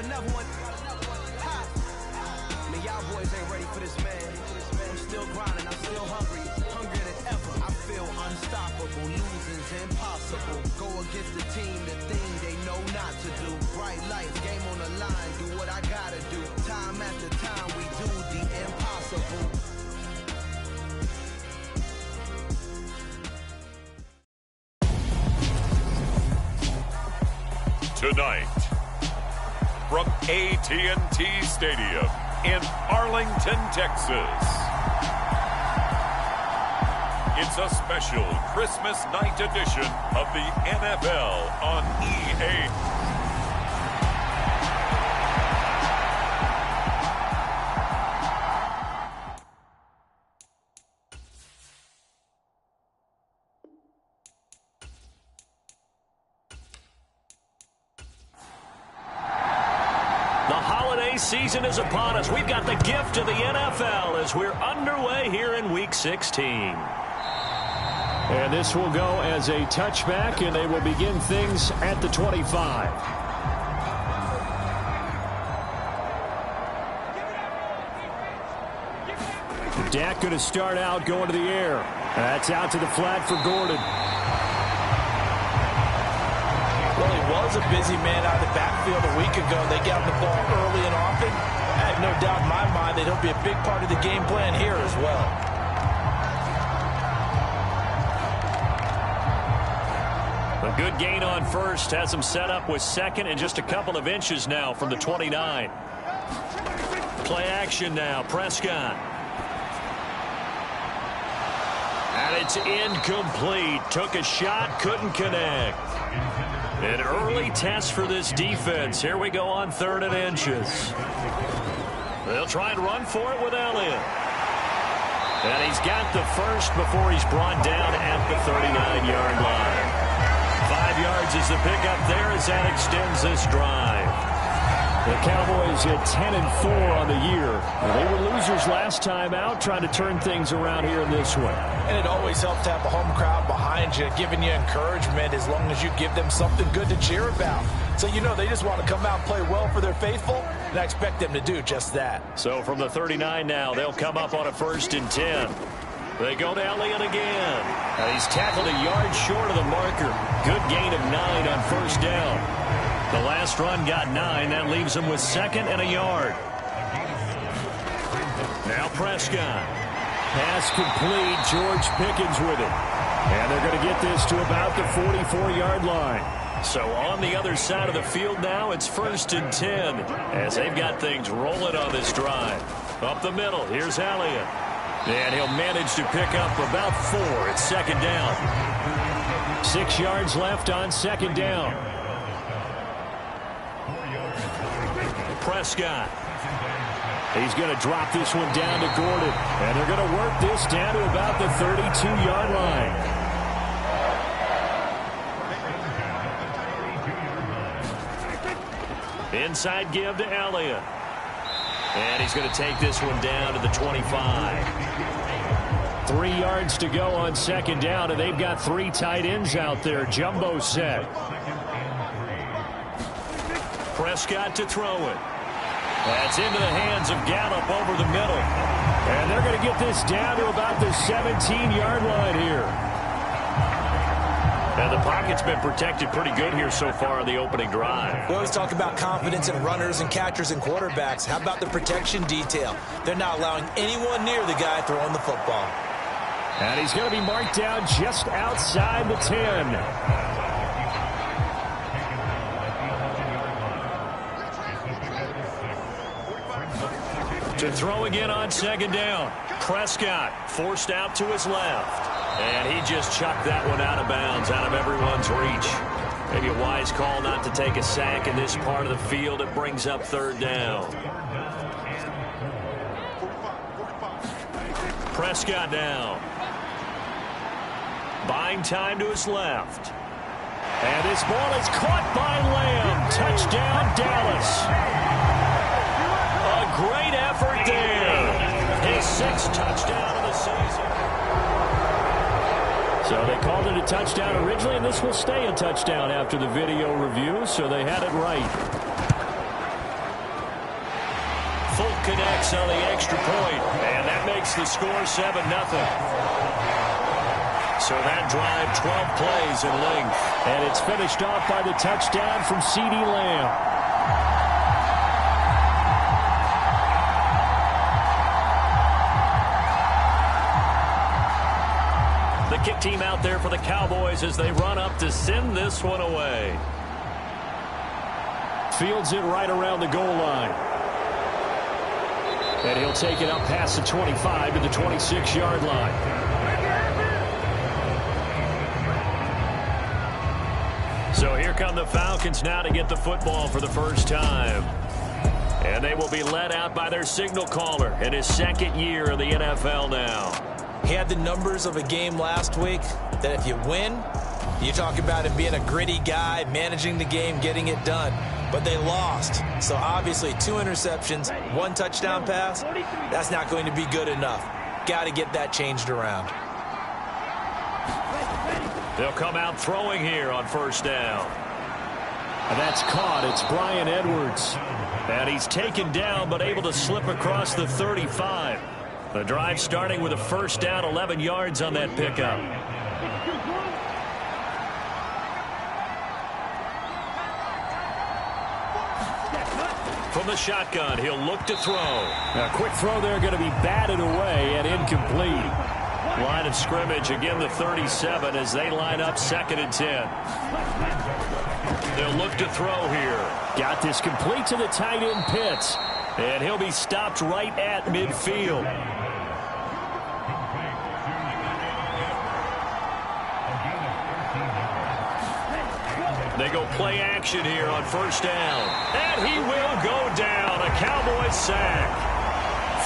got another one. Ha! Man, y'all boys ain't ready for this, man. I'm still grinding, I'm still hungry, hungrier than ever. I feel unstoppable, losing's impossible. Go against the team, the thing they know not to do. Bright lights, game on the line, do what I gotta do. Time after time, we do the impossible. Tonight, from AT&T Stadium in Arlington, Texas, it's a special Christmas night edition of the NFL on EA. Season is upon us. We've got the gift of the NFL as we're underway here in Week 16. And this will go as a touchback, and they will begin things at the 25. Dak going to start out going to the air. That's out to the flat for Gordon. Well, he was a busy man out of the backfield a week ago. They got him the ball early and often. I have no doubt in my mind that he'll be a big part of the game plan here as well. A good gain on first has him set up with second and just a couple of inches now from the 29. Play action now, Prescott. And it's incomplete. Took a shot, couldn't connect. An early test for this defense. Here we go on 3rd and inches. They'll try and run for it with Elliott. And he's got the first before he's brought down at the 39-yard line. 5 yards is the pickup there as that extends this drive. The Cowboys at 10-4 on the year. They were losers last time out, trying to turn things around here in this one. And it always helps to have a home crowd behind you, giving you encouragement as long as you give them something good to cheer about. So you know they just want to come out and play well for their faithful, and I expect them to do just that. So from the 39 now, they'll come up on a 1st and 10. They go to Elliott again. And he's tackled a yard short of the marker. Good gain of 9 on 1st down. The last run got 9. That leaves him with 2nd and a yard. Now Prescott. Pass complete. George Pickens with it. And they're going to get this to about the 44-yard line. So on the other side of the field now, it's 1st and 10 as they've got things rolling on this drive. Up the middle, here's Elliott. And he'll manage to pick up about 4. It's 2nd down. 6 yards left on 2nd down. Prescott. He's going to drop this one down to Gordon. And they're going to work this down to about the 32-yard line. Inside give to Elliott. And he's going to take this one down to the 25. 3 yards to go on 2nd down, and they've got 3 tight ends out there. Jumbo set. Prescott to throw it. That's into the hands of Gallup over the middle. And they're going to get this down to about the 17-yard line here. And the pocket's been protected pretty good here so far on the opening drive. We always talk about confidence in runners and catchers and quarterbacks. How about the protection detail? They're not allowing anyone near the guy throwing the football. And he's going to be marked down just outside the 10. To throw again on 2nd down. Prescott forced out to his left. And he just chucked that one out of bounds, out of everyone's reach. Maybe a wise call not to take a sack in this part of the field. It brings up 3rd down. Prescott now. Buying time to his left. And this ball is caught by Lamb. Touchdown, Dallas. A great effort there. His 6th touchdown of the season. So they called it a touchdown originally, and this will stay a touchdown after the video review, so they had it right. Folk connects on the extra point, and that makes the score 7-0. So that drive, 12 plays in length. And it's finished off by the touchdown from CeeDee Lamb. The kick team out there for the Cowboys as they run up to send this one away. Fields it right around the goal line. And he'll take it up past the 25 to the 26-yard line. So here come the Falcons now to get the football for the first time. And they will be led out by their signal caller in his second year in the NFL now. He had the numbers of a game last week that if you win, you talk about him being a gritty guy, managing the game, getting it done. But they lost. So obviously 2 interceptions, 1 touchdown pass, that's not going to be good enough. Got to get that changed around. They'll come out throwing here on first down. And that's caught. It's Bryan Edwards. And he's taken down but able to slip across the 35. The drive starting with a first down, 11 yards on that pickup. From the shotgun, he'll look to throw. A quick throw there going to be batted away and incomplete. Line of scrimmage, again the 37 as they line up 2nd and 10. They'll look to throw here. Got this complete to the tight end Pitts. And he'll be stopped right at midfield. They go play action here on first down. And he will go down. A Cowboys sack.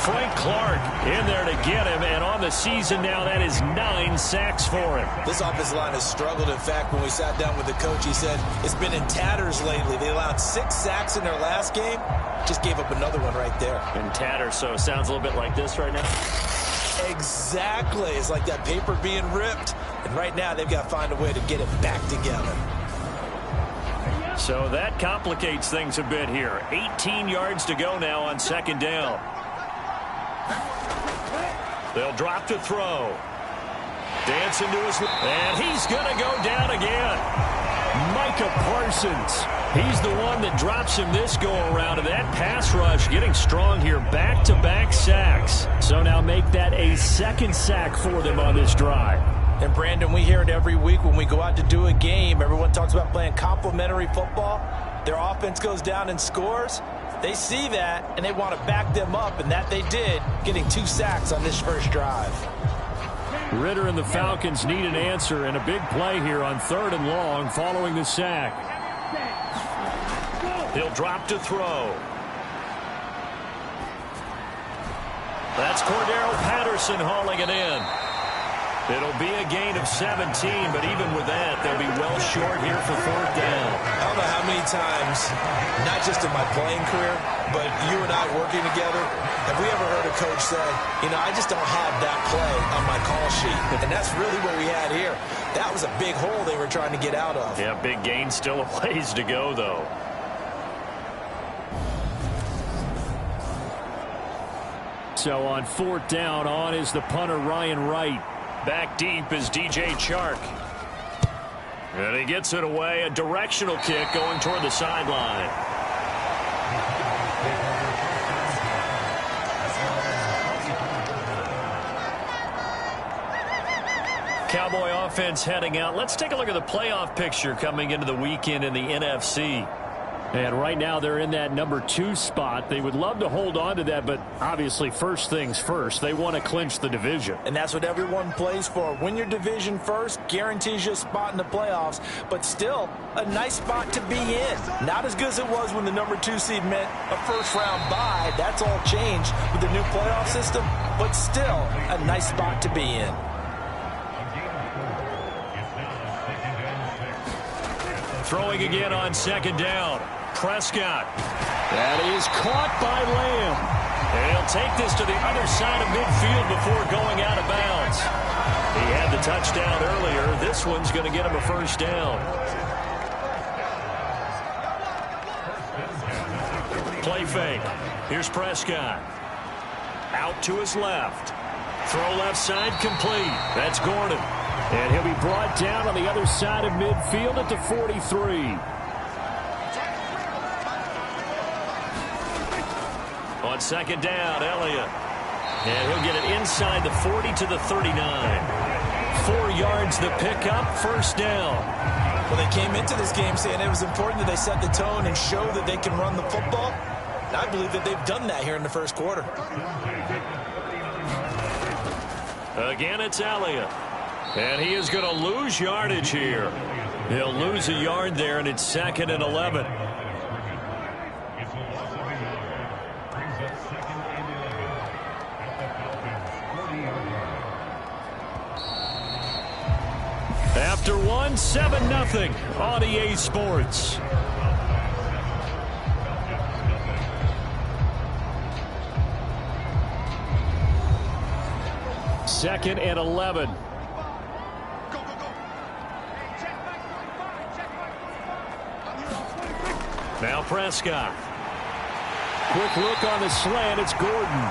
Frank Clark in there to get him. And on the season now, that is 9 sacks for him. This offensive line has struggled. In fact, when we sat down with the coach, he said it's been in tatters lately. They allowed 6 sacks in their last game. Just gave up another one right there. In tatters, so it sounds a little bit like this right now. Exactly. It's like that paper being ripped. And right now, they've got to find a way to get it back together. So that complicates things a bit here. 18 yards to go now on 2nd down. They'll drop to throw. Dancing to his... And he's going to go down again. Micah Parsons. He's the one that drops him this go-around. And that pass rush getting strong here. Back-to-back sacks. So now make that a 2nd sack for them on this drive. And, Brandon, we hear it every week when we go out to do a game. Everyone talks about playing complementary football. Their offense goes down and scores. They see that, and they want to back them up, and that they did, getting 2 sacks on this first drive. Ritter and the Falcons need an answer, and a big play here on 3rd and long following the sack. He'll drop to throw. That's Cordero Patterson hauling it in. It'll be a gain of 17, but even with that, they'll be well short here for 4th down. I don't know how many times, not just in my playing career, but you and I working together, have we ever heard a coach say, you know, I just don't have that play on my call sheet. And that's really what we had here. That was a big hole they were trying to get out of. Yeah, big gain, still a ways to go, though. So on 4th down, on is the punter Ryan Wright. Back deep is DJ Chark. And he gets it away. A directional kick going toward the sideline. Cowboy offense heading out. Let's take a look at the playoff picture coming into the weekend in the NFC. And right now they're in that number 2 spot. They would love to hold on to that, but obviously first things first. They want to clinch the division. And that's what everyone plays for. Win your division first, guarantees you a spot in the playoffs, but still a nice spot to be in. Not as good as it was when the number 2 seed meant a first-round bye. That's all changed with the new playoff system, but still a nice spot to be in. Throwing again on 2nd down. Prescott. That is caught by Lamb. And he'll take this to the other side of midfield before going out of bounds. He had the touchdown earlier. This one's going to get him a first down. Play fake. Here's Prescott. Out to his left. Throw left side complete. That's Gordon. And he'll be brought down on the other side of midfield at the 43. On second down, Elliott. And he'll get it inside the 40 to the 39. 4 yards the pickup, first down. Well, they came into this game saying it was important that they set the tone and show that they can run the football. And I believe that they've done that here in the first quarter. Again, it's Elliott. And he is going to lose yardage here. He'll lose a yard there, and it's 2nd and 11. After one, 7-0 on EA Sports. Second and 11. Now Prescott. Quick look on the slant. It's Gordon.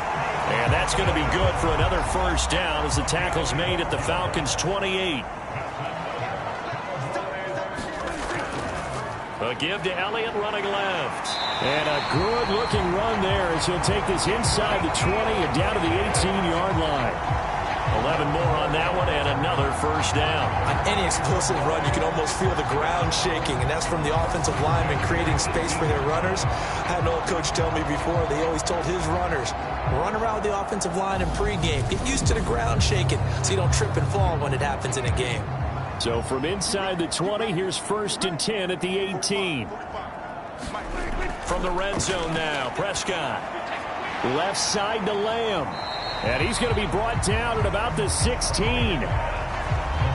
And that's going to be good for another first down as the tackle's made at the Falcons' 28. A give to Elliott running left. And a good-looking run there as he'll take this inside the 20 and down to the 18-yard line. 11 more on that one and another first down. On any explosive run, you can almost feel the ground shaking, and that's from the offensive linemen creating space for their runners. I had an old coach tell me before, they always told his runners, run around the offensive line in pregame. Get used to the ground shaking so you don't trip and fall when it happens in a game. So from inside the 20, here's 1st and 10 at the 18. From the red zone now, Prescott. Left side to Lamb. And he's going to be brought down at about the 16.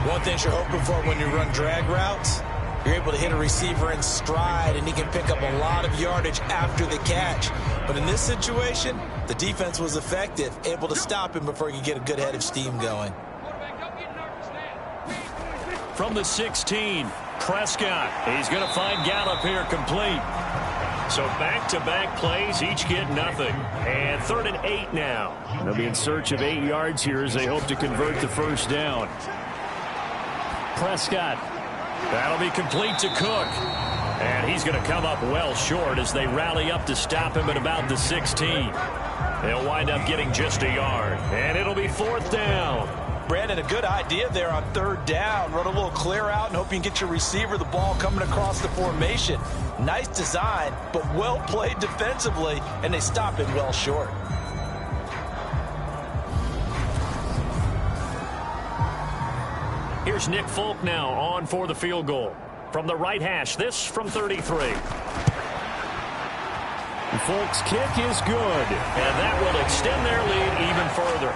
One thing you're hoping for when you run drag routes, you're able to hit a receiver in stride, and he can pick up a lot of yardage after the catch. But in this situation, the defense was effective, able to stop him before he could get a good head of steam going. From the 16, Prescott. He's going to find Gallup here complete. So back-to-back plays, each get nothing. And 3rd and 8 now. They'll be in search of 8 yards here as they hope to convert the first down. Prescott. That'll be complete to Cook. And he's going to come up well short as they rally up to stop him at about the 16. They'll wind up getting just a yard. And it'll be 4th down. Brandon, a good idea there on 3rd down. Run a little clear out and hope you can get your receiver the ball coming across the formation. Nice design, but well played defensively, and they stop it well short. Here's Nick Folk now on for the field goal. From the right hash, this from 33. Folk's kick is good. And that will extend their lead even further.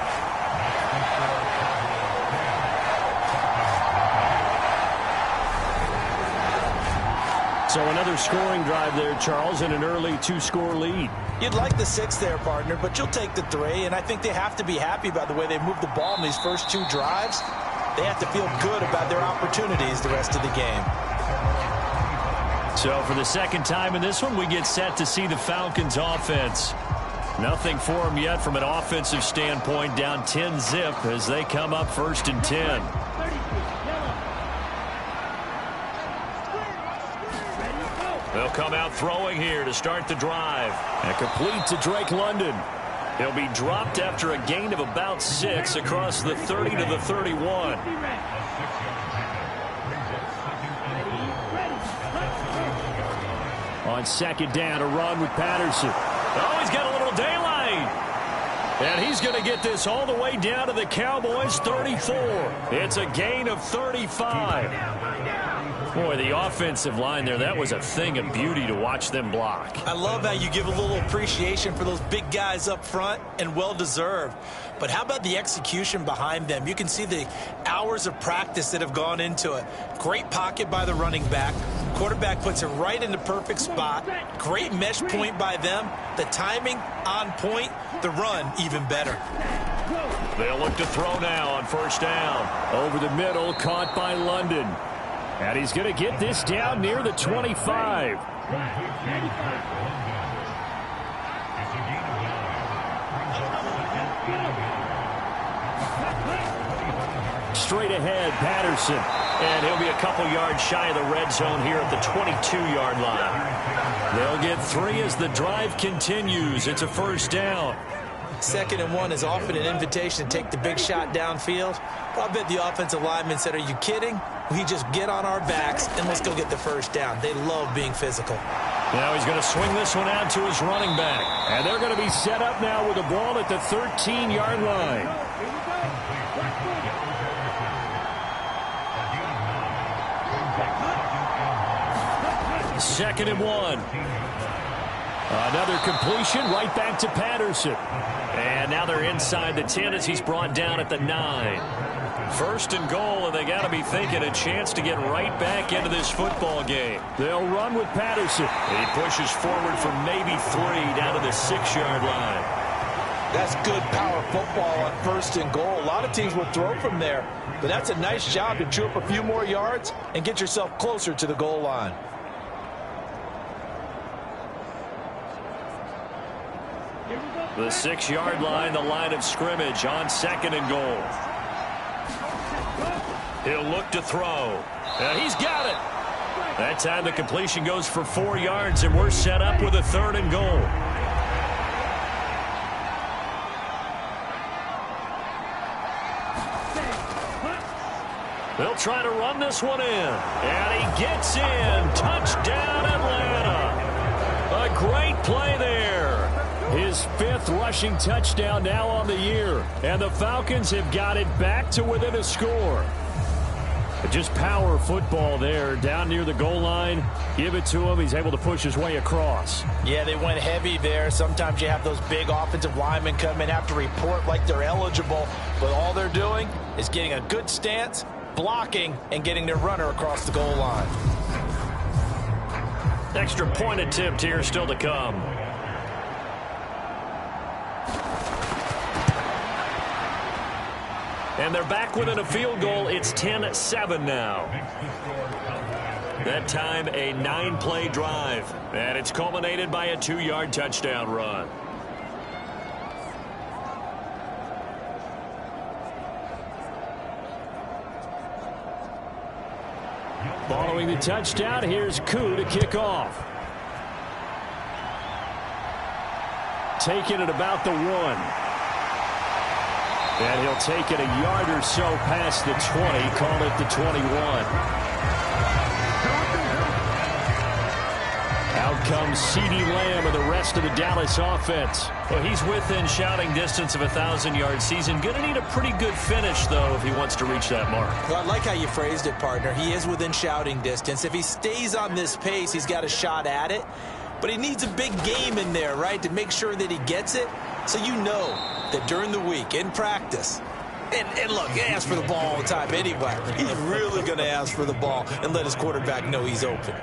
So another scoring drive there, Charles, and an early 2-score lead. You'd like the 6 there, partner, but you'll take the 3, and I think they have to be happy about the way they moved the ball in these first 2 drives. They have to feel good about their opportunities the rest of the game. So for the second time in this one, we get set to see the Falcons offense. Nothing for them yet from an offensive standpoint, down 10-zip as they come up 1st and 10. They'll come out throwing here to start the drive. And complete to Drake London. He'll be dropped after a gain of about 6 across the 30 to the 31. On 2nd down, a run with Patterson. Oh, he's got a little daylight. And he's going to get this all the way down to the Cowboys' 34. It's a gain of 35. Boy, the offensive line there, that was a thing of beauty to watch them block. I love how you give a little appreciation for those big guys up front, and well-deserved. But how about the execution behind them? You can see the hours of practice that have gone into it. Great pocket by the running back. Quarterback puts it right in the perfect spot. Great mesh point by them. The timing on point. The run even better. They'll look to throw now on 1st down. Over the middle, caught by London. And he's going to get this down near the 25. straight ahead, Patterson. And he'll be a couple yards shy of the red zone here at the 22-yard line. They'll get 3 as the drive continues. It's a first down. 2nd and 1 is often an invitation to take the big shot downfield. But I bet the offensive lineman said, are you kidding? We just get on our backs and let's go get the first down. They love being physical. Now he's going to swing this one out to his running back. And they're going to be set up now with the ball at the 13-yard line. Second and 1. Another completion right back to Patterson. And now they're inside the 10 as he's brought down at the 9. First and goal, and they got to be thinking a chance to get right back into this football game. They'll run with Patterson. He pushes forward for maybe 3 down to the 6-yard line. That's good power football on 1st and goal. A lot of teams will throw from there, but that's a nice job to chew up a few more yards and get yourself closer to the goal line. The 6-yard line, the line of scrimmage on 2nd and goal. He'll look to throw. And he's got it. That time the completion goes for 4 yards, and we're set up with a 3rd and goal. They'll try to run this one in. And he gets in. Touchdown, Atlanta. A great play there. His 5th rushing touchdown now on the year. And the Falcons have got it back to within a score. Just power football there down near the goal line. Give it to him. He's able to push his way across. Yeah, they went heavy there. Sometimes you have those big offensive linemen come in, have to report like they're eligible. But all they're doing is getting a good stance, blocking, and getting their runner across the goal line. Extra point attempt here still to come. And they're back within a field goal. It's 10-7 now. That time a 9-play drive. And it's culminated by a 2-yard touchdown run. Following the touchdown, here's Koo to kick off. Taking it about the 1. And he'll take it a yard or so past the 20, call it the 21. Out comes CeeDee Lamb and the rest of the Dallas offense. Well, he's within shouting distance of a 1,000-yard season. Going to need a pretty good finish, though, if he wants to reach that mark. Well, I like how you phrased it, partner. He is within shouting distance. If he stays on this pace, he's got a shot at it. But he needs a big game in there, right, to make sure that he gets it. So you know that during the week, in practice, and look, he asks for the ball all the time anyway. He's really going to ask for the ball and let his quarterback know he's open.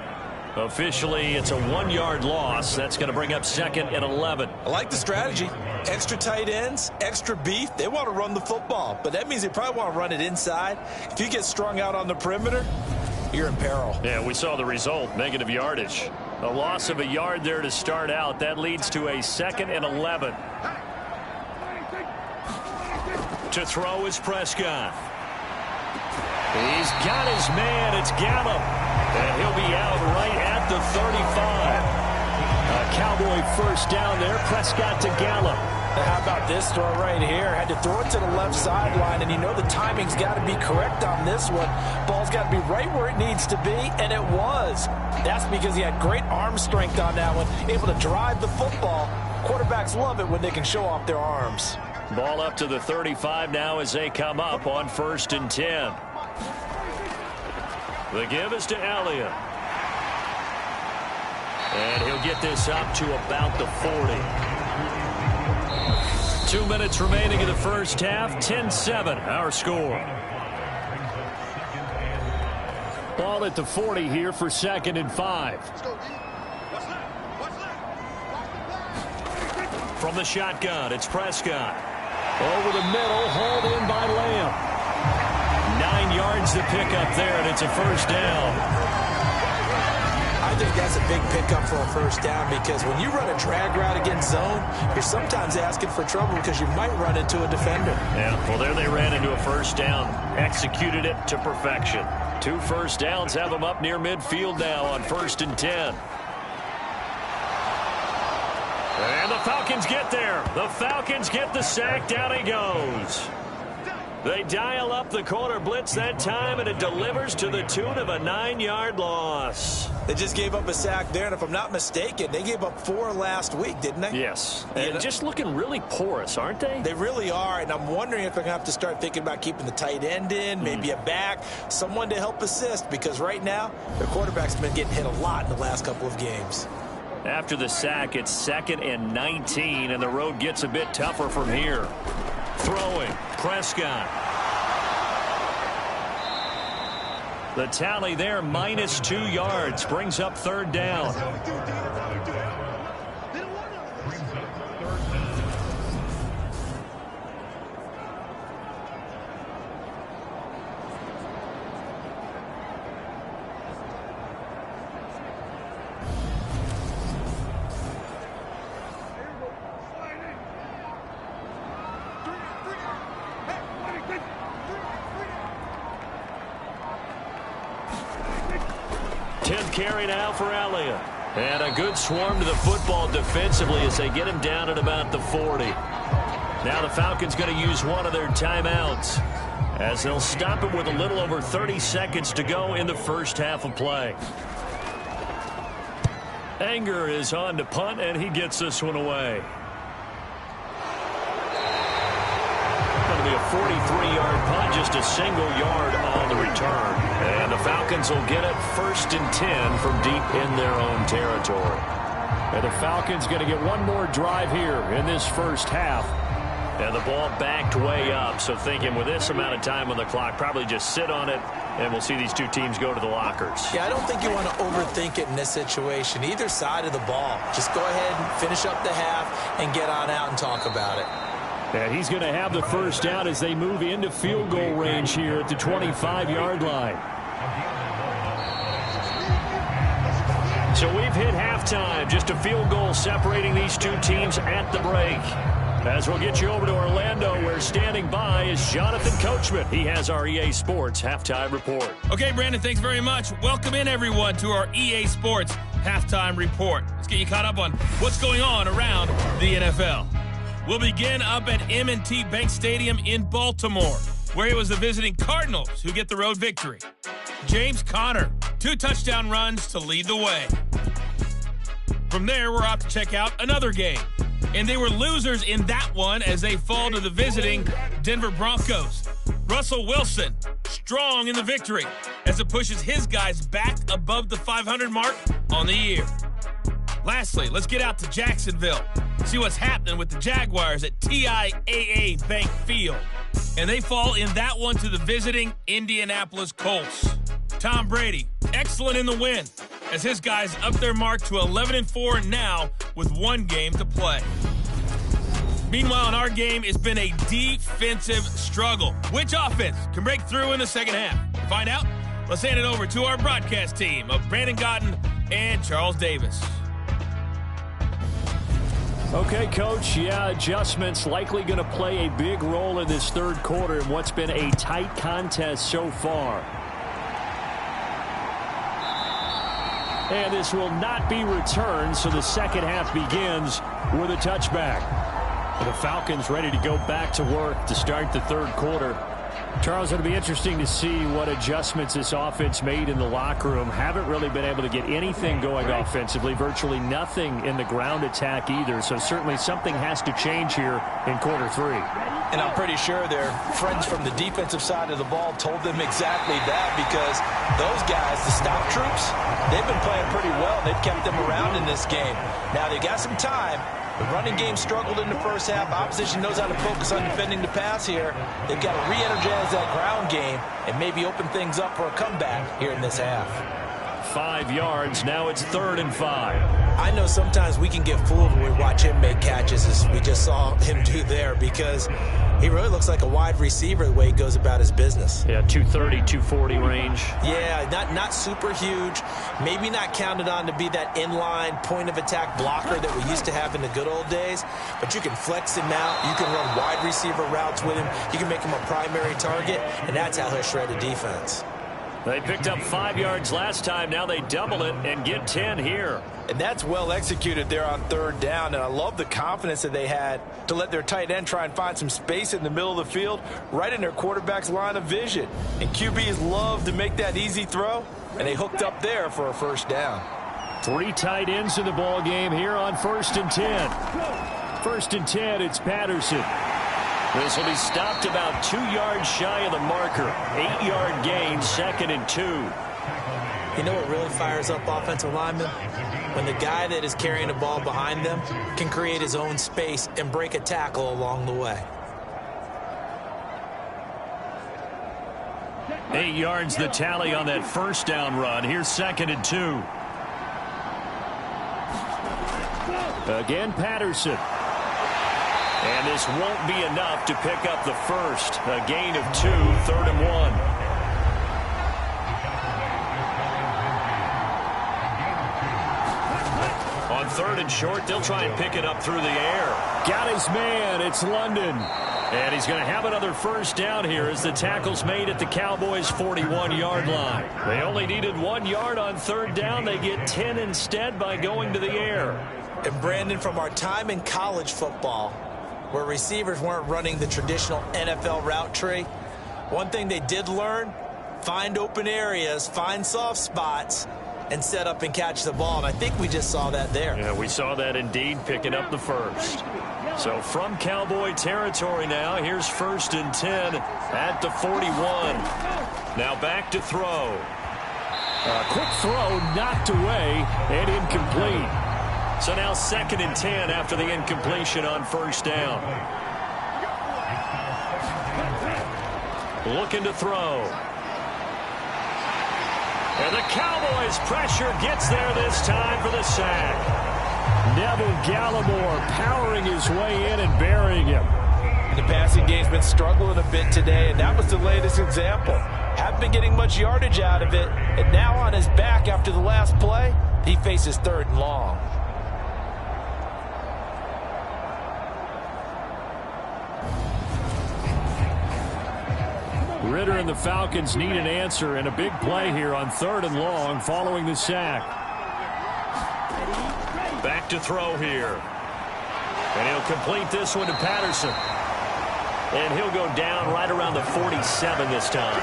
Officially, it's a 1-yard loss. That's going to bring up 2nd and 11. I like the strategy. Extra tight ends, extra beef. They want to run the football, but that means they probably want to run it inside. If you get strung out on the perimeter, you're in peril. Yeah, we saw the result, negative yardage. A loss of a yard there to start out. That leads to a 2nd and 11. To throw is Prescott. He's got his man. It's Gallup. And he'll be out right at the 35. A Cowboy first down there. Prescott to Gallup. How about this throw right here? Had to throw it to the left sideline, and you know the timing's got to be correct on this one. Ball's got to be right where it needs to be, and it was. That's because he had great arm strength on that one, able to drive the football. Quarterbacks love it when they can show off their arms. Ball up to the 35 now as they come up on 1st and 10. The give is to Elliott. And he'll get this up to about the 40. 2 minutes remaining in the first half. 10-7, our score. Ball at the 40 here for 2nd and 5. From the shotgun, it's Prescott. Over the middle, hauled in by Lamb. 9 yards to pick up there, and it's a first down. I think that's a big pickup for a first down, because when you run a drag route against zone, you're sometimes asking for trouble because you might run into a defender. Yeah, well, there they ran into a first down. Executed it to perfection. 2 first downs have them up near midfield now on 1st and 10. And the Falcons get there. The Falcons get the sack. Down he goes. They dial up the corner blitz that time, and it delivers to the tune of a 9-yard loss. They just gave up a sack there, and if I'm not mistaken, they gave up 4 last week, didn't they? Yes. And just looking really porous, aren't they? They really are, and I'm wondering if they're going to have to start thinking about keeping the tight end in, maybe a back, someone to help assist, because right now, their quarterback's been getting hit a lot in the last couple of games. After the sack, it's 2nd and 19, and the road gets a bit tougher from here. Throwing, Prescott. The tally there, -2 yards, brings up 3rd down. Carry now for Elliott. And a good swarm to the football defensively as they get him down at about the 40. Now the Falcons going to use one of their timeouts as they'll stop him with a little over 30 seconds to go in the first half of play. Anger is on to punt, and he gets this one away. Going to be a 43-yard punt, just a single yard on the return. And the Falcons will get it 1st and 10 from deep in their own territory. And the Falcons going to get one more drive here in this first half. And the ball backed way up, so thinking with this amount of time on the clock, probably just sit on it, and we'll see these two teams go to the lockers. Yeah, I don't think you want to overthink it in this situation. Either side of the ball. Just go ahead and finish up the half and get on out and talk about it. And he's going to have the first down as they move into field goal range here at the 25-yard line. So we've hit halftime. Just a field goal separating these two teams at the break. As we'll get you over to Orlando, where standing by is Jonathan Coachman. He has our EA Sports Halftime Report. Okay, Brandon, thanks very much. Welcome in, everyone, to our EA Sports Halftime Report. Let's get you caught up on what's going on around the NFL. We'll begin up at M&T Bank Stadium in Baltimore, where it was the visiting Cardinals who get the road victory. James Conner, 2 touchdown runs to lead the way. From there, we're off to check out another game. And they were losers in that one as they fall to the visiting Denver Broncos. Russell Wilson, strong in the victory as it pushes his guys back above the 500 mark on the year. Lastly, let's get out to Jacksonville, see what's happening with the Jaguars at TIAA Bank Field. And they fall in that one to the visiting Indianapolis Colts. Tom Brady, excellent in the win, as his guys up their mark to 11-4 now with 1 game to play. Meanwhile, in our game, it's been a defensive struggle. Which offense can break through in the second half? To find out, let's hand it over to our broadcast team of Brandon Gotten and Charles Davis. Okay, Coach, adjustments likely going to play a big role in this third quarter in what's been a tight contest so far. And this will not be returned, so the second half begins with a touchback. The Falcons ready to go back to work to start the third quarter. Charles, it'll be interesting to see what adjustments this offense made in the locker room. Haven't really been able to get anything going offensively, virtually nothing in the ground attack either, so certainly something has to change here in quarter 3. And I'm pretty sure their friends from the defensive side of the ball told them exactly that, because those guys, the stop troops, they've been playing pretty well. They've kept them around in this game. Now they got some time. The running game struggled in the first half. Opposition knows how to focus on defending the pass here. They've got to re-energize that ground game and maybe open things up for a comeback here in this half. 5 yards. Now it's 3rd and 5. I know sometimes we can get fooled when we watch him make catches, as we just saw him do there, because he really looks like a wide receiver the way he goes about his business. Yeah, 230, 240 range. Yeah, not super huge. Maybe not counted on to be that inline point-of-attack blocker that we used to have in the good old days, but you can flex him out. You can run wide receiver routes with him. You can make him a primary target, and that's how he'll shred a defense. They picked up 5 yards last time. Now they double it and get 10 here. And that's well executed there on third down. And I love the confidence that they had to let their tight end try and find some space in the middle of the field, right in their quarterback's line of vision. And QBs love to make that easy throw, and they hooked up there for a first down. 3 tight ends in the ball game here on 1st and 10. 1st and 10, it's Patterson. This will be stopped about 2 yards shy of the marker. 8-yard gain, 2nd and 2. You know what really fires up offensive linemen? When the guy that is carrying the ball behind them can create his own space and break a tackle along the way. 8 yards the tally on that first down run. Here's 2nd and 2. Again, Patterson. And this won't be enough to pick up the first. A gain of 2, 3rd and 1. On 3rd and short, they'll try and pick it up through the air. Got his man. It's London. And he's going to have another first down here as the tackle's made at the Cowboys' 41-yard line. They only needed 1 yard on 3rd down. They get 10 instead by going to the air. And Brandon, from our time in college football, where receivers weren't running the traditional NFL route tree, one thing they did learn, find open areas, find soft spots, and set up and catch the ball. And I think we just saw that there. Yeah, we saw that indeed, picking up the first. So from Cowboy territory now, here's 1st and 10 at the 41. Now back to throw. A quick throw knocked away and incomplete. So now 2nd and 10 after the incompletion on 1st down. Looking to throw. And the Cowboys' pressure gets there this time for the sack. Neville Gallimore powering his way in and burying him. The passing game's been struggling a bit today, and that was the latest example. Haven't been getting much yardage out of it, and now on his back after the last play, he faces 3rd and long. Ritter and the Falcons need an answer, and a big play here on 3rd and long following the sack. Back to throw here. And he'll complete this one to Patterson. And he'll go down right around the 47 this time.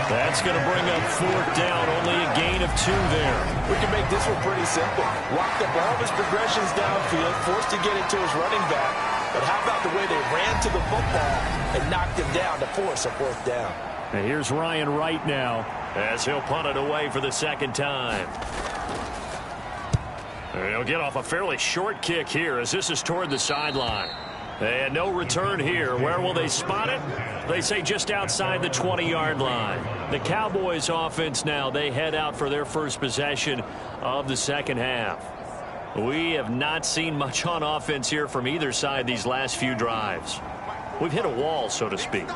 That's going to bring up 4th down, only a gain of 2 there. We can make this one pretty simple. Walk the ball of his progressions downfield, forced to get it to his running back. But how about the way they ran to the football and knocked him down to force a 4th down? And here's Ryan Wright now as he'll punt it away for the 2nd time. And he'll get off a fairly short kick here as this is toward the sideline. And no return here. Where will they spot it? They say just outside the 20-yard line. The Cowboys offense now, they head out for their first possession of the 2nd half. We have not seen much on offense here from either side these last few drives. We've hit a wall, so to speak.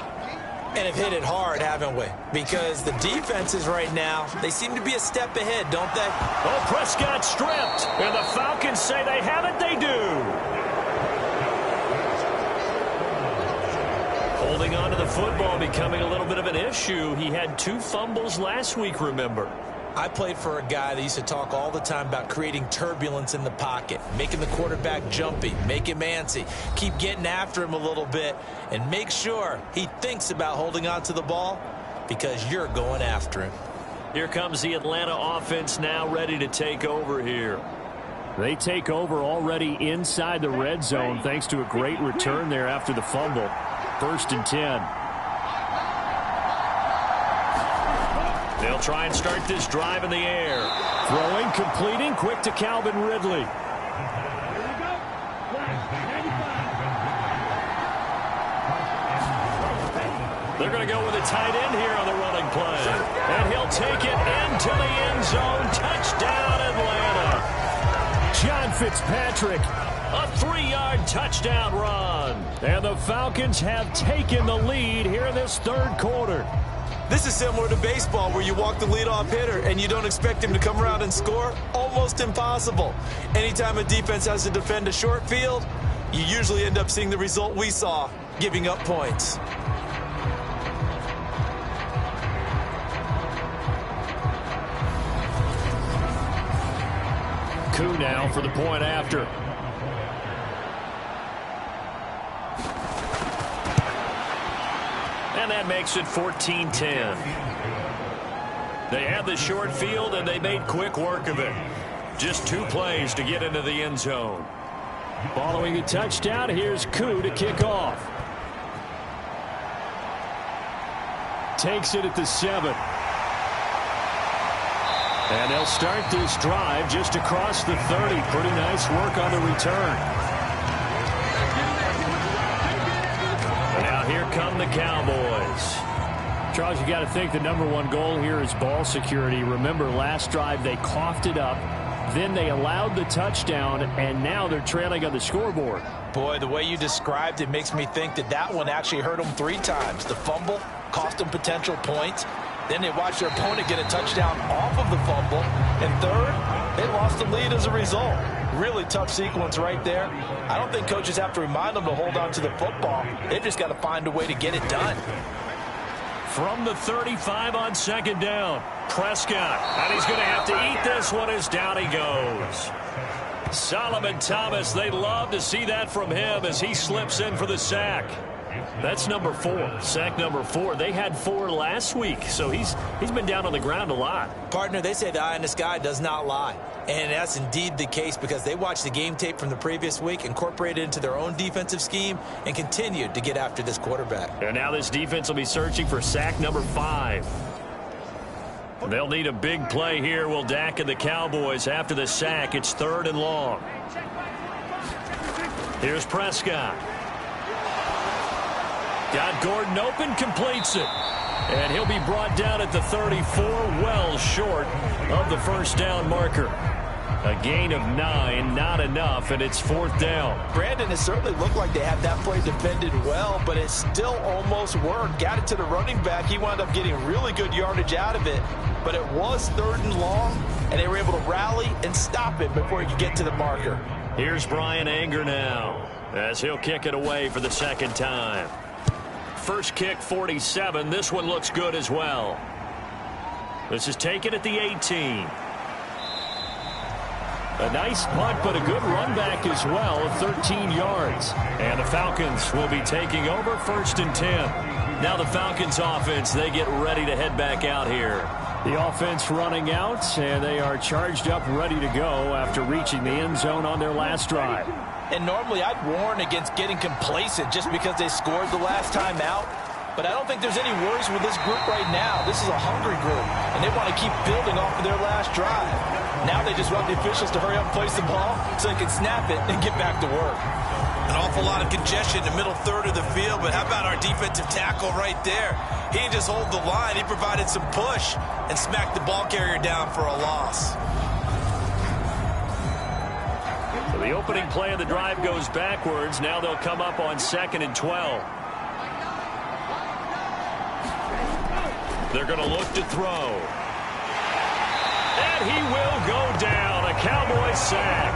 And have hit it hard, haven't we? Because the defenses right now, they seem to be a step ahead, don't they? Oh, Prescott stripped. And the Falcons say they have it. They do. Holding on to the football becoming a little bit of an issue. He had 2 fumbles last week, remember. I played for a guy that used to talk all the time about creating turbulence in the pocket, making the quarterback jumpy, make him antsy, keep getting after him a little bit, and make sure he thinks about holding on to the ball because you're going after him. Here comes the Atlanta offense now ready to take over here. They take over already inside the red zone thanks to a great return there after the fumble. 1st and 10. They'll try and start this drive in the air. Throwing, completing, quick to Calvin Ridley. They're going to go with a tight end here on the running play. And he'll take it into the end zone. Touchdown, Atlanta. John Fitzpatrick. A 3-yard touchdown run. And the Falcons have taken the lead here in this third quarter. This is similar to baseball where you walk the leadoff hitter and you don't expect him to come around and score. Almost impossible. Anytime a defense has to defend a short field, you usually end up seeing the result we saw, giving up points. Coup now for the point after. And that makes it 14-10. They had the short field, and they made quick work of it. Just 2 plays to get into the end zone. Following a touchdown, here's Coup to kick off. Takes it at the 7. And they'll start this drive just across the 30. Pretty nice work on the return. Here come the Cowboys. Charles, you got to think the #1 goal here is ball security. Remember, last drive they coughed it up, then they allowed the touchdown, and now they're trailing on the scoreboard. Boy, the way you described it makes me think that one actually hurt them 3 times. The fumble cost them potential points. Then they watched their opponent get a touchdown off of the fumble. And third, they lost the lead as a result. Really tough sequence right there. I don't think coaches have to remind them to hold on to the football. They've just got to find a way to get it done. From the 35 on second down, Prescott. And he's going to have to eat this one as down he goes. Solomon Thomas, they love to see that from him as he slips in for the sack. That's number 4, sack number 4. They had 4 last week, so he's been down on the ground a lot. Partner, they say the eye in the sky does not lie. And that's indeed the case because they watched the game tape from the previous week, incorporated it into their own defensive scheme, and continued to get after this quarterback. And now this defense will be searching for sack number 5. They'll need a big play here, will Dak and the Cowboys after the sack. It's 3rd and long. Here's Prescott. Got Gordon open, completes it. And he'll be brought down at the 34, well short of the first down marker. A gain of 9, not enough, and it's 4th down. Brandon, it certainly looked like they had that play defended well, but it still almost worked. Got it to the running back. He wound up getting really good yardage out of it, but it was 3rd and long, and they were able to rally and stop it before he could get to the marker. Here's Brian Anger now, as he'll kick it away for the 2nd time. First kick, 47. This one looks good as well. This is taken at the 18. A nice punt, but a good run back as well of 13 yards. And the Falcons will be taking over 1st and 10. Now the Falcons offense, they get ready to head back out here. The offense running out, and they are charged up, ready to go after reaching the end zone on their last drive. And normally I'd warn against getting complacent just because they scored the last time out. But I don't think there's any worries with this group right now. This is a hungry group, and they want to keep building off of their last drive. Now they just want the officials to hurry up and place the ball so they can snap it and get back to work. An awful lot of congestion in the middle third of the field, but how about our defensive tackle right there? He didn't just hold the line. He provided some push and smacked the ball carrier down for a loss. So the opening play of the drive goes backwards. Now they'll come up on 2nd and 12. They're going to look to throw. And he will go down. A Cowboys sack.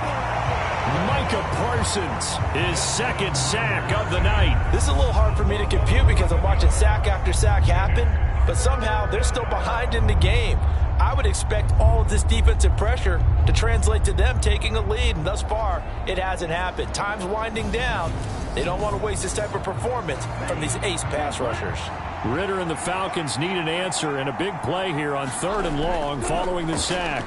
Micah Parsons, his 2nd sack of the night. This is a little hard for me to compute because I'm watching sack after sack happen, but somehow they're still behind in the game. I would expect all of this defensive pressure to translate to them taking a lead, and thus far, it hasn't happened. Time's winding down. They don't want to waste this type of performance from these ace pass rushers. Ritter and the Falcons need an answer, and a big play here on 3rd and long following the sack.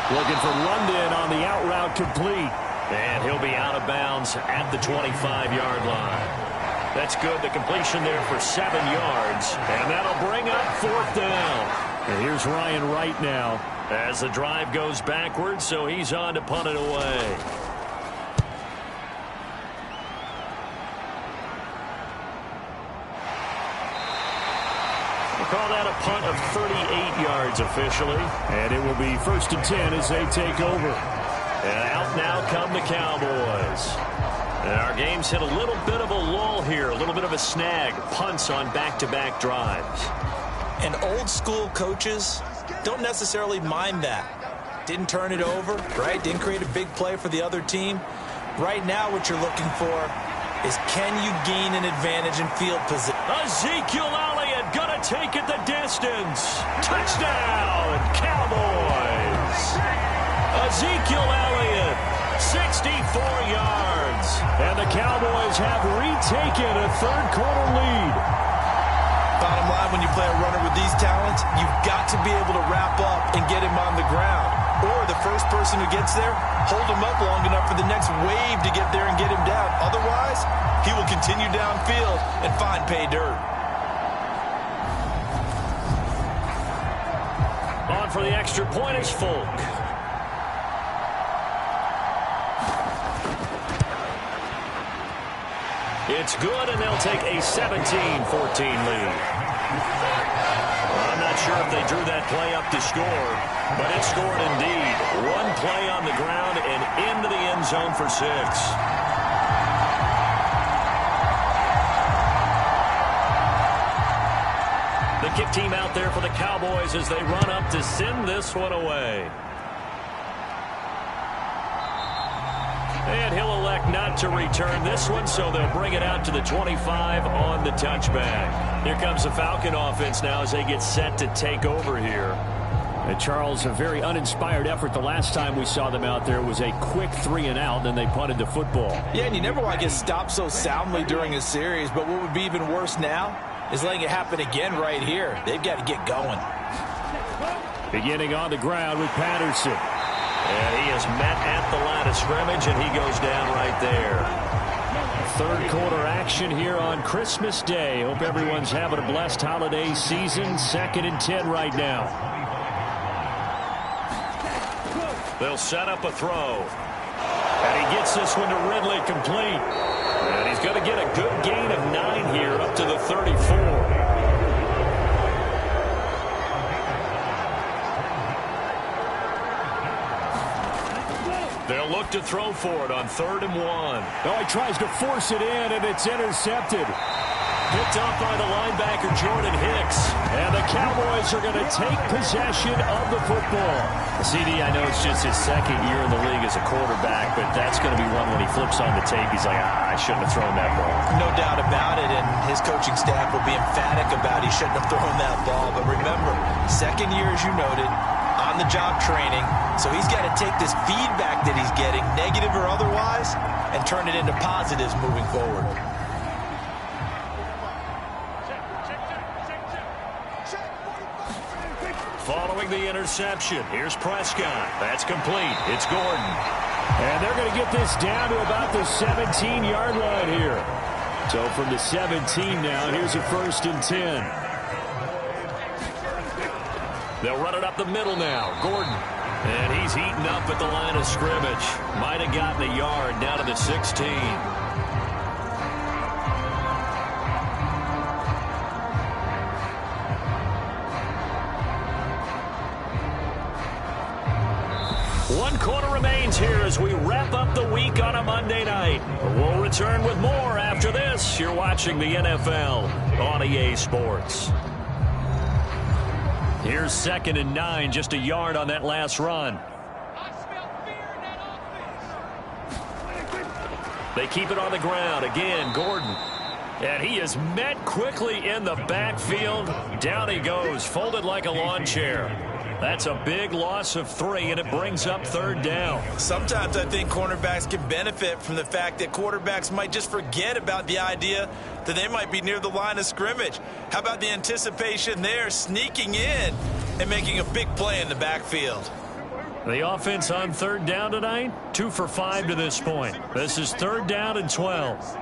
Looking for London on the out route complete. And he'll be out of bounds at the 25-yard line. That's good. The completion there for 7 yards. And that'll bring up 4th down. And here's Ryan Wright now as the drive goes backwards, so he's on to punt it away. call that a punt of 38 yards officially. And it will be 1st and 10 as they take over. And out now come the Cowboys. And our game's hit a little bit of a lull here, a little bit of a snag. Punts on back-to-back drives. And old-school coaches don't necessarily mind that. Didn't turn it over, right? Didn't create a big play for the other team. Right now what you're looking for is, can you gain an advantage in field position? Ezekiel Elliott gonna take it the distance. Touchdown, Cowboys. Ezekiel Elliott, 64 yards. And the Cowboys have retaken a third-quarter lead. Bottom line, when you play a runner with these talents, you've got to be able to wrap up and get him on the ground. Or the first person who gets there, hold him up long enough for the next wave to get there and get him down. Otherwise, he will continue downfield and find pay dirt. On for the extra point is Folk. It's good, and they'll take a 17-14 lead. I'm not sure if they drew that play up to score, but it scored indeed. One play on the ground and into the end zone for 6. The kick team out there for the Cowboys as they run up to send this one away. And he'll elect not to return this one, so they'll bring it out to the 25 on the touchback. Here comes the Falcon offense now as they get set to take over here. And Charles, a very uninspired effort. The last time we saw them out there was a quick 3-and-out, then they punted the football. Yeah, and you never want to get stopped so soundly during a series, but what would be even worse now is letting it happen again right here. They've got to get going. Beginning on the ground with Patterson. And he is met at the line of scrimmage, and he goes down right there. Third quarter action here on Christmas Day. Hope everyone's having a blessed holiday season. 2nd and 10 right now. They'll set up a throw. And he gets this one to Ridley complete. And he's going to get a good gain of 9 here up to the 34. They'll look to throw for it on 3rd and 1. Oh, he tries to force it in, and it's intercepted. Picked off by the linebacker, Jordan Hicks. And the Cowboys are going to take possession of the football. CD, I know it's just his 2nd year in the league as a quarterback, but that's going to be one when he flips on the tape. He's like, I shouldn't have thrown that ball. No doubt about it, and his coaching staff will be emphatic about he shouldn't have thrown that ball. But remember, 2nd year, as you noted, on-the-job training, so he's got to take this feedback that he's getting, negative or otherwise, and turn it into positives moving forward. Following the interception, here's Prescott. That's complete. It's Gordon. And they're going to get this down to about the 17-yard line here. So from the 17 now, here's a 1st and 10. They'll run it up the middle now. Gordon. And he's eaten up at the line of scrimmage. Might have gotten a yard down to the 16. One quarter remains here as we wrap up the week on a Monday night. We'll return with more after this. You're watching the NFL on EA Sports. Here's 2nd and 9, just a yard on that last run. They keep it on the ground. Again, Gordon. And he is met quickly in the backfield. Down he goes, folded like a lawn chair. That's a big loss of 3, and it brings up 3rd down. Sometimes I think cornerbacks can benefit from the fact that quarterbacks might just forget about the idea that they might be near the line of scrimmage. How about the anticipation there, sneaking in and making a big play in the backfield? The offense on 3rd down tonight, 2 for 5 to this point. This is 3rd down and 12.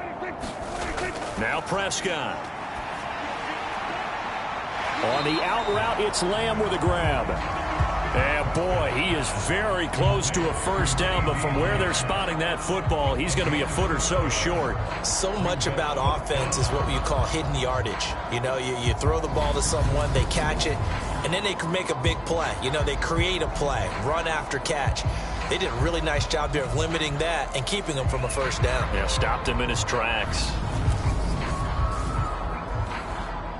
Now Prescott. On the out route, it's Lamb with a grab. And boy, he is very close to a first down, but from where they're spotting that football, he's going to be a foot or so short. So much about offense is what you call hidden yardage. You know, you throw the ball to someone, they catch it, and then they can make a big play. You know, they create a play, run after catch. They did a really nice job there of limiting that and keeping him from a first down. Yeah, stopped him in his tracks.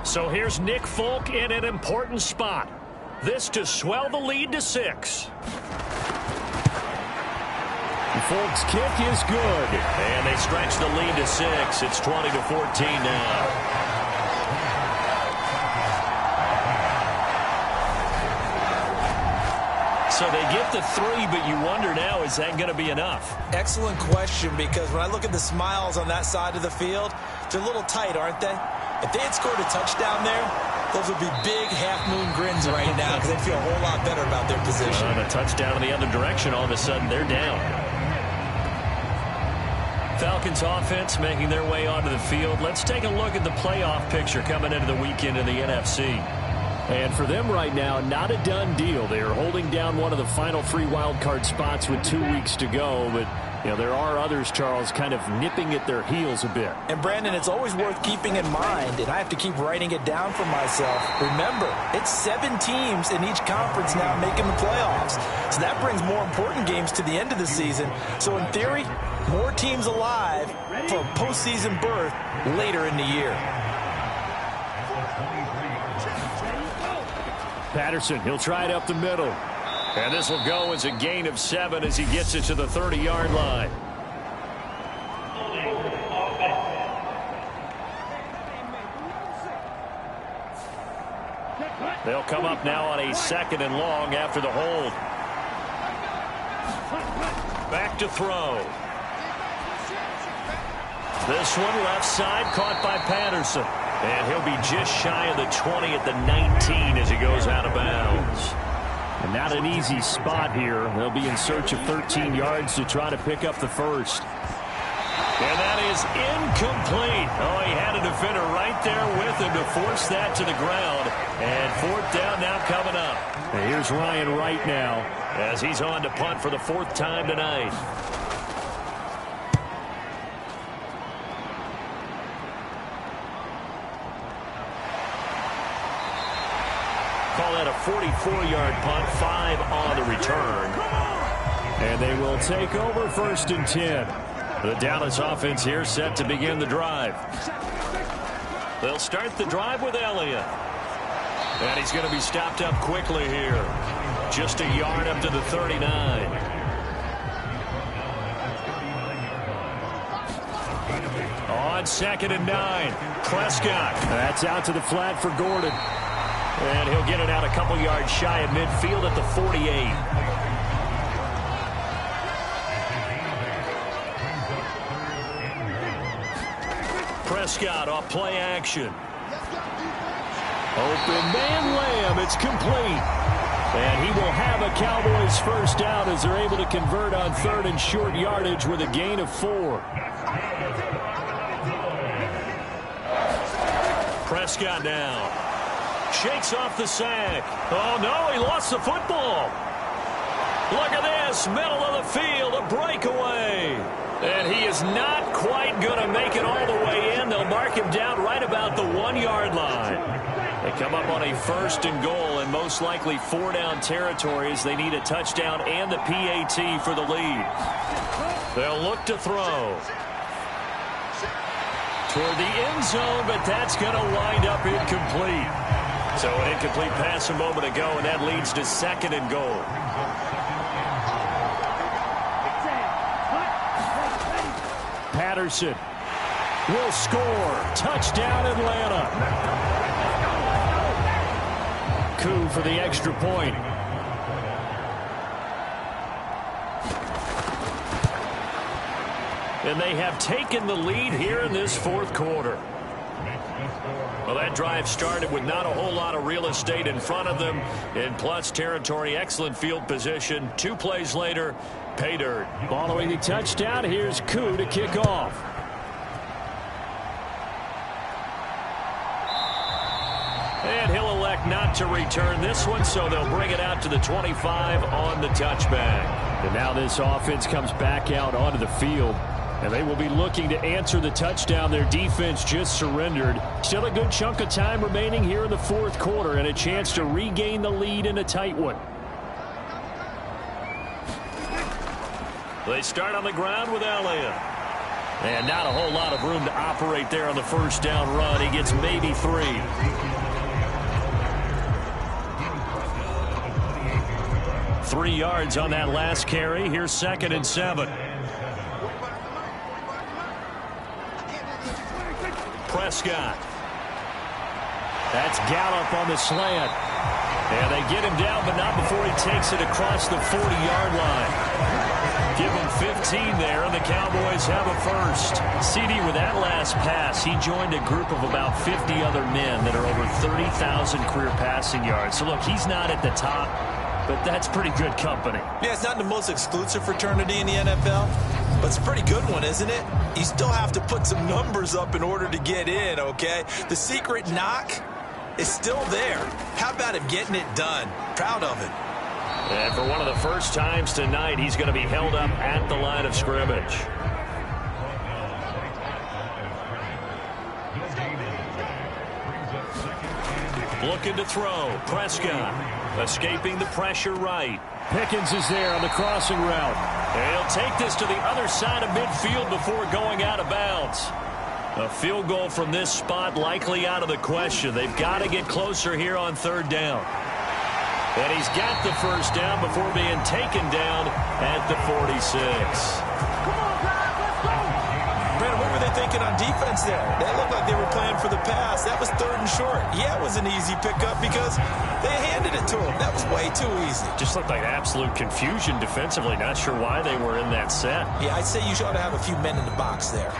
So here's Nick Folk in an important spot. This to swell the lead to 6. Folk's kick is good. And they stretch the lead to 6. It's 20-14 now. So they get the 3, but you wonder now, is that going to be enough? Excellent question, because when I look at the smiles on that side of the field, they're a little tight, aren't they? If they had scored a touchdown there, those would be big half-moon grins right now because they'd feel a whole lot better about their position. And a touchdown in the other direction, all of a sudden they're down. Falcons offense making their way onto the field. Let's take a look at the playoff picture coming into the weekend in the NFC. And for them right now, not a done deal. They are holding down one of the final 3 wild card spots with 2 weeks to go, but you know, there are others, Charles, kind of nipping at their heels a bit. And, Brandon, it's always worth keeping in mind, and I have to keep writing it down for myself. Remember, it's 7 teams in each conference now making the playoffs. So that brings more important games to the end of the season. So, in theory, more teams alive for a postseason berth later in the year. Patterson, he'll try it up the middle. And this will go as a gain of 7 as he gets it to the 30-yard line. They'll come up now on a 2nd and long after the hold. Back to throw. This one left side caught by Patterson. And he'll be just shy of the 20 at the 19 as he goes out of bounds. And not an easy spot here. They'll be in search of 13 yards to try to pick up the first. And that is incomplete. Oh, he had a defender right there with him to force that to the ground. And 4th down now coming up. And here's Ryan Wright now as he's on to punt for the 4th time tonight. Call that a 44-yard punt, 5 on the return. And they will take over 1st and 10. The Dallas offense here set to begin the drive. They'll start the drive with Elliott. And he's going to be stopped up quickly here. Just a yard up to the 39. On 2nd and 9. Prescott. That's out to the flat for Gordon. And he'll get it out a couple yards shy of midfield at the 48. Prescott off play action. Open man Lamb. It's complete. And he will have a Cowboys first down as they're able to convert on 3rd and short yardage with a gain of 4. Prescott now. Shakes off the sack. Oh, no, he lost the football. Look at this, middle of the field, a breakaway. And he is not quite going to make it all the way in. They'll mark him down right about the 1-yard line. They come up on a 1st and goal and most likely 4-down territory as they need a touchdown and the PAT for the lead. They'll look to throw. Toward the end zone, but that's going to wind up incomplete. So an incomplete pass a moment ago, and that leads to 2nd and goal. Patterson will score. Touchdown, Atlanta. Coup for the extra point. And they have taken the lead here in this 4th quarter. Well, that drive started with not a whole lot of real estate in front of them. In plus territory, excellent field position. 2 plays later, pay dirt. Following the touchdown, here's Koo to kick off. And he'll elect not to return this one, so they'll bring it out to the 25 on the touchback. And now this offense comes back out onto the field, and they will be looking to answer the touchdown their defense just surrendered. Still a good chunk of time remaining here in the fourth quarter and a chance to regain the lead in a tight one. They start on the ground with Elliott. And not a whole lot of room to operate there on the first down run. He gets maybe 3. 3 yards on that last carry. Here's 2nd and 7. Prescott. That's Gallup on the slant. And they get him down, but not before he takes it across the 40-yard line. Give him 15 there, and the Cowboys have a first. CD, with that last pass, he joined a group of about 50 other men that are over 30,000 career passing yards. So, look, he's not at the top, but that's pretty good company. Yeah, it's not the most exclusive fraternity in the NFL, but it's a pretty good one, isn't it? You still have to put some numbers up in order to get in, okay? The secret knock is still there. How about him getting it done? Proud of it. And for one of the first times tonight, he's going to be held up at the line of scrimmage. Looking to throw. Prescott escaping the pressure right. Pickens is there on the crossing route. And he'll take this to the other side of midfield before going out of bounds. A field goal from this spot likely out of the question. They've got to get closer here on 3rd down. And he's got the first down before being taken down at the 46. Brandon, what were they thinking on defense there? That looked like they were playing for the pass. That was 3rd and short. Yeah, it was an easy pickup because they handed it to him. That was way too easy. Just looked like absolute confusion defensively. Not sure why they were in that set. Yeah, I'd say you ought to have a few men in the box there.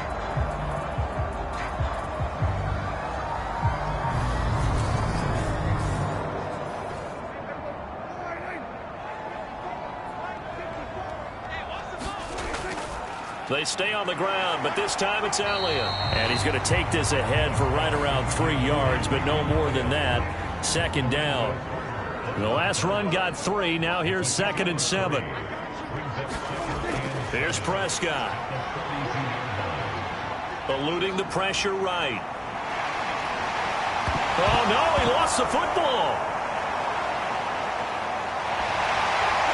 They stay on the ground, but this time it's Elliott. And he's going to take this ahead for right around 3 yards, but no more than that. 2nd down. The last run got 3. Now here's 2nd and 7. Here's Prescott. Eluding the pressure right. Oh, no, he lost the football.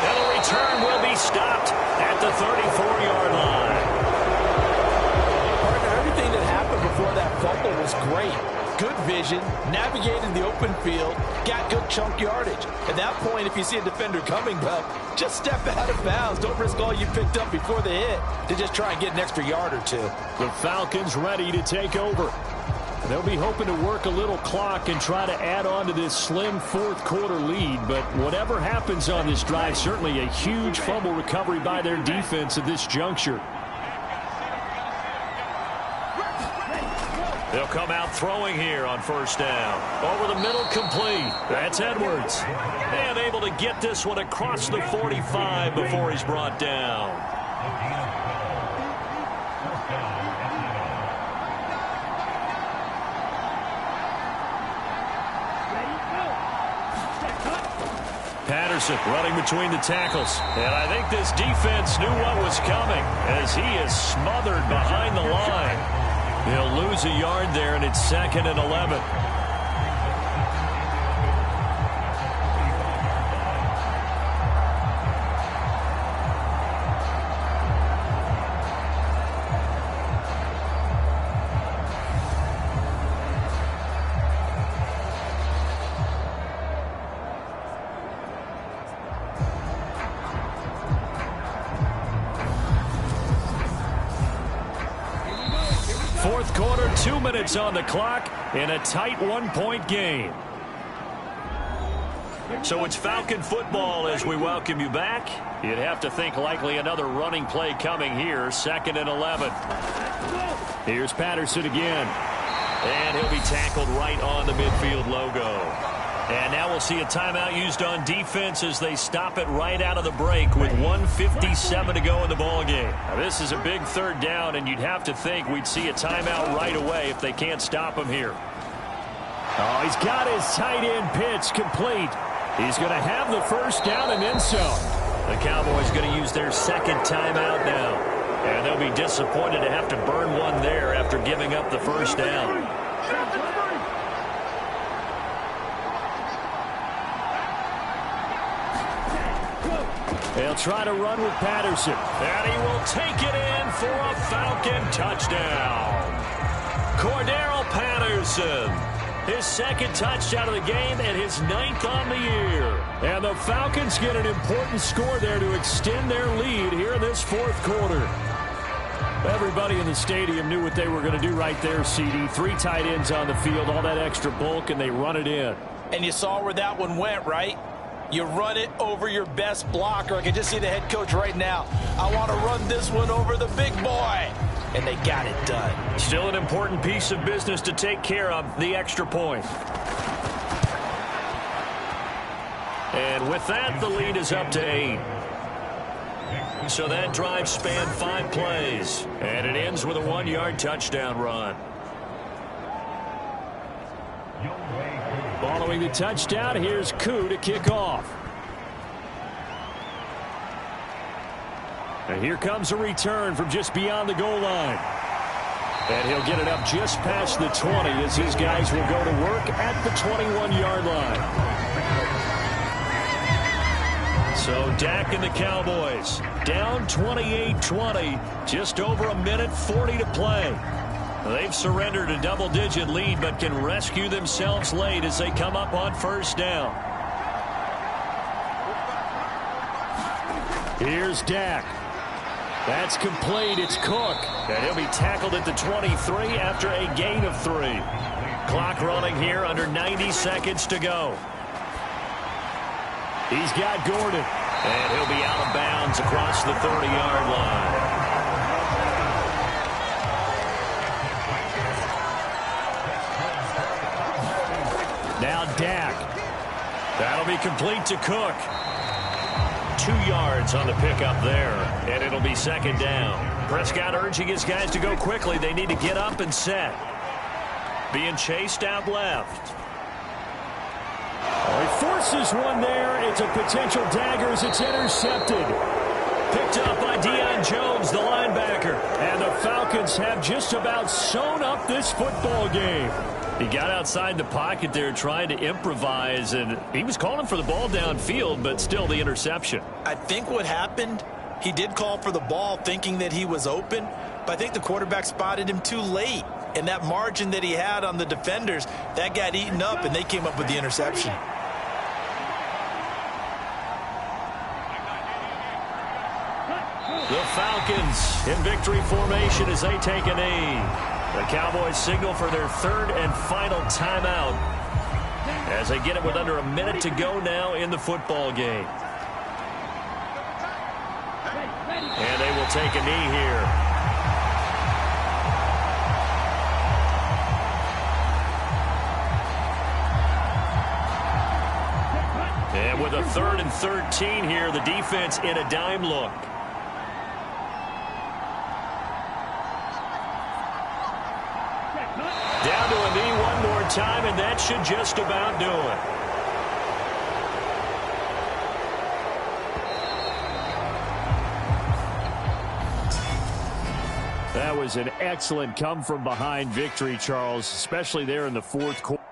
And the return will be stopped at the 34-yard line. Partner, everything that happened before that fumble was great. Good vision, navigated the open field, got good chunk yardage. At that point, if you see a defender coming, well, just step out of bounds. Don't risk all you picked up before the hit to just try and get an extra yard or 2. The Falcons ready to take over. They'll be hoping to work a little clock and try to add on to this slim fourth quarter lead. But whatever happens on this drive, certainly a huge fumble recovery by their defense at this juncture. They'll come out throwing here on 1st down. Over the middle, complete. That's Edwards. And able to get this one across the 45 before he's brought down. Patterson running between the tackles. And I think this defense knew what was coming as he is smothered behind the line. He'll lose a yard there, and it's 2nd and 11. Fourth quarter, 2 minutes on the clock in a tight 1-point game. So it's Falcon football as we welcome you back. You'd have to think likely another running play coming here, 2nd and 11. Here's Patterson again. And he'll be tackled right on the midfield logo. And now we'll see a timeout used on defense as they stop it right out of the break with 1:57 to go in the ballgame. Now this is a big 3rd down, and you'd have to think we'd see a timeout right away if they can't stop them here. Oh, he's got his tight end pitch complete. He's going to have the first down and then some. The Cowboys going to use their second timeout now. And they'll be disappointed to have to burn one there after giving up the first down. They'll try to run with Patterson. And he will take it in for a Falcon touchdown. Cordero Patterson. His second touchdown of the game and his 9th on the year. And the Falcons get an important score there to extend their lead here in this fourth quarter. Everybody in the stadium knew what they were going to do right there, CD. 3 tight ends on the field, all that extra bulk, and they run it in. And you saw where that one went, right? You run it over your best blocker. I can just see the head coach right now. I want to run this one over the big boy. And they got it done. Still an important piece of business to take care of, the extra point. And with that, the lead is up to 8. So that drive spanned 5 plays. And it ends with a 1-yard touchdown run. Following the touchdown, here's Koo to kick off. And here comes a return from just beyond the goal line. And he'll get it up just past the 20 as his guys will go to work at the 21-yard line. So Dak and the Cowboys down 28-20, just over a minute 40 to play. They've surrendered a double-digit lead but can rescue themselves late as they come up on first down. Here's Dak. That's complete. It's Cook. And he'll be tackled at the 23 after a gain of 3. Clock running here, under 90 seconds to go. He's got Gordon. And he'll be out of bounds across the 30-yard line. Now Dak. That'll be complete to Cook. 2 yards on the pickup there, and it'll be second down. Prescott urging his guys to go quickly. They need to get up and set. Being chased out left. Oh, he forces one there. It's a potential dagger as it's intercepted. Picked up by Deion Jones, the linebacker. And the Falcons have just about sewn up this football game. He got outside the pocket there trying to improvise, and he was calling for the ball downfield, but still the interception. I think what happened, he did call for the ball thinking that he was open, but I think the quarterback spotted him too late. And that margin that he had on the defenders, that got eaten up, and they came up with the interception. The Falcons in victory formation as they take a knee. The Cowboys signal for their 3rd and final timeout as they get it with under a minute to go now in the football game. And they will take a knee here. And with a 3rd and 13 here, the defense in a dime look. Down to a knee one more time, and that should just about do it. That was an excellent come-from-behind victory, Charles, especially there in the fourth quarter.